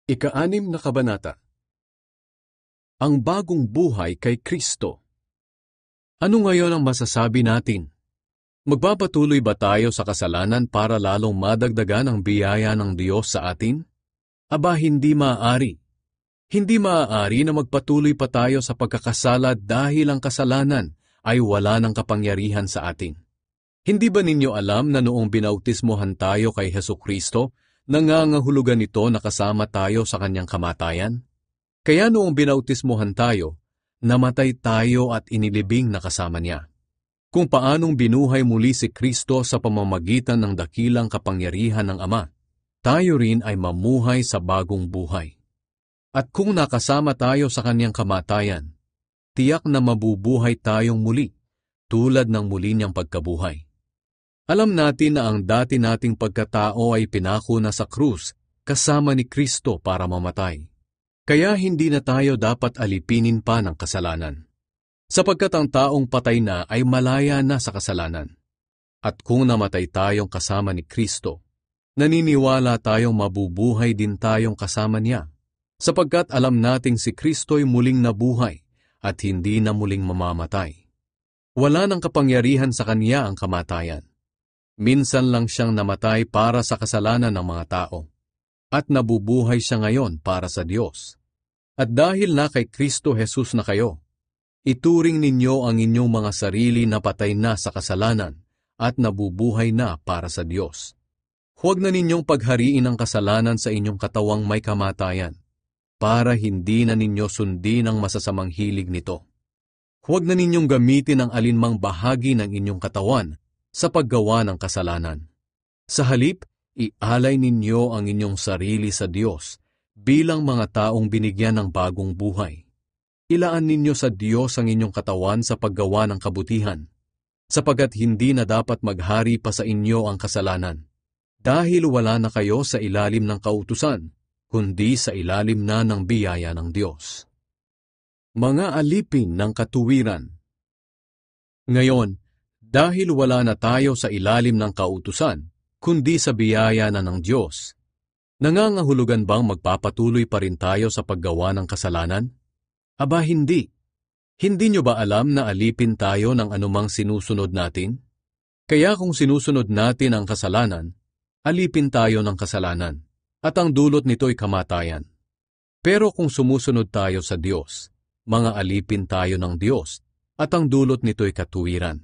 Ika-6 na kabanata. Ang bagong buhay kay Kristo. Ano ngayon ang masasabi natin? Magpapatuloy ba tayo sa kasalanan para lalong madagdagan ang biyaya ng Diyos sa atin? Aba, hindi maaari. Hindi maaari na magpatuloy pa tayo sa pagkakasala dahil ang kasalanan ay wala ng kapangyarihan sa atin. Hindi ba ninyo alam na noong binautismohan tayo kay Hesukristo, nangangahulugan ito na kasama tayo sa kanyang kamatayan? Kaya noong binautismohan tayo, namatay tayo at inilibing na kasama niya. Kung paanong binuhay muli si Kristo sa pamamagitan ng dakilang kapangyarihan ng Ama, tayo rin ay mamuhay sa bagong buhay. At kung nakasama tayo sa kanyang kamatayan, tiyak na mabubuhay tayong muli, tulad ng muli niyang pagkabuhay. Alam natin na ang dati nating pagkatao ay pinako na sa krus kasama ni Kristo para mamatay. Kaya hindi na tayo dapat alipinin pa ng kasalanan. Sapagkat ang taong patay na ay malaya na sa kasalanan. At kung namatay tayong kasama ni Kristo, naniniwala tayong mabubuhay din tayong kasama niya. Sapagkat alam nating si Kristo'y muling nabuhay at hindi na muling mamamatay. Wala ng kapangyarihan sa kanya ang kamatayan. Minsan lang siyang namatay para sa kasalanan ng mga tao, at nabubuhay siya ngayon para sa Diyos. At dahil na kay Kristo Jesus na kayo, ituring ninyo ang inyong mga sarili na patay na sa kasalanan at nabubuhay na para sa Diyos. Huwag na ninyong paghariin ang kasalanan sa inyong katawang may kamatayan, para hindi na ninyo sundin ang masasamang hilig nito. Huwag na ninyong gamitin ang alinmang bahagi ng inyong katawan sa paggawa ng kasalanan. Sa halip, ialay ninyo ang inyong sarili sa Diyos bilang mga taong binigyan ng bagong buhay. Ilaan ninyo sa Diyos ang inyong katawan sa paggawa ng kabutihan, sapagkat hindi na dapat maghari pa sa inyo ang kasalanan, dahil wala na kayo sa ilalim ng kautusan, kundi sa ilalim na ng biyaya ng Diyos. Mga alipin ng katuwiran. Ngayon, dahil wala na tayo sa ilalim ng kautusan, kundi sa biyaya na ng Diyos, nangangahulugan bang magpapatuloy pa rin tayo sa paggawa ng kasalanan? Aba, hindi. Hindi nyo ba alam na alipin tayo ng anumang sinusunod natin? Kaya kung sinusunod natin ang kasalanan, alipin tayo ng kasalanan, at ang dulot nito'y kamatayan. Pero kung sumusunod tayo sa Diyos, mga alipin tayo ng Diyos, at ang dulot nito'y katuwiran.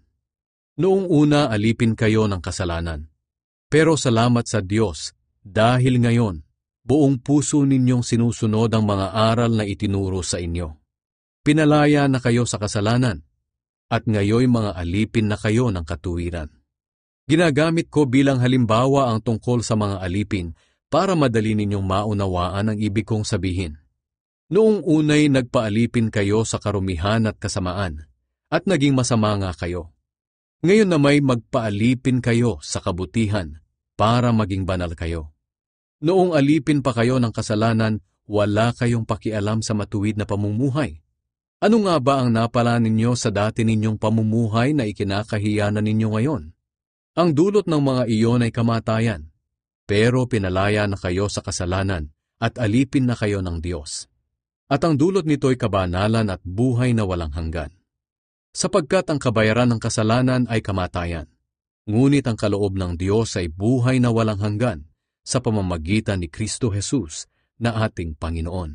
Noong una, alipin kayo ng kasalanan. Pero salamat sa Diyos, dahil ngayon, buong puso ninyong sinusunod ang mga aral na itinuro sa inyo. Pinalaya na kayo sa kasalanan, at ngayoy mga alipin na kayo ng katuwiran. Ginagamit ko bilang halimbawa ang tungkol sa mga alipin para madali ninyong maunawaan ang ibig kong sabihin. Noong unay nagpaalipin kayo sa karumihan at kasamaan, at naging masama nga kayo. Ngayon na may magpaalipin kayo sa kabutihan para maging banal kayo. Noong alipin pa kayo ng kasalanan, wala kayong pakialam sa matuwid na pamumuhay. Ano nga ba ang napala ninyo sa dati ninyong pamumuhay na ikinakahiya na ninyo ngayon? Ang dulot ng mga iyon ay kamatayan, pero pinalaya na kayo sa kasalanan at alipin na kayo ng Diyos. At ang dulot nito'y kabanalan at buhay na walang hanggan. Sapagkat ang kabayaran ng kasalanan ay kamatayan, ngunit ang kaloob ng Diyos ay buhay na walang hanggan sa pamamagitan ni Kristo Jesus na ating Panginoon.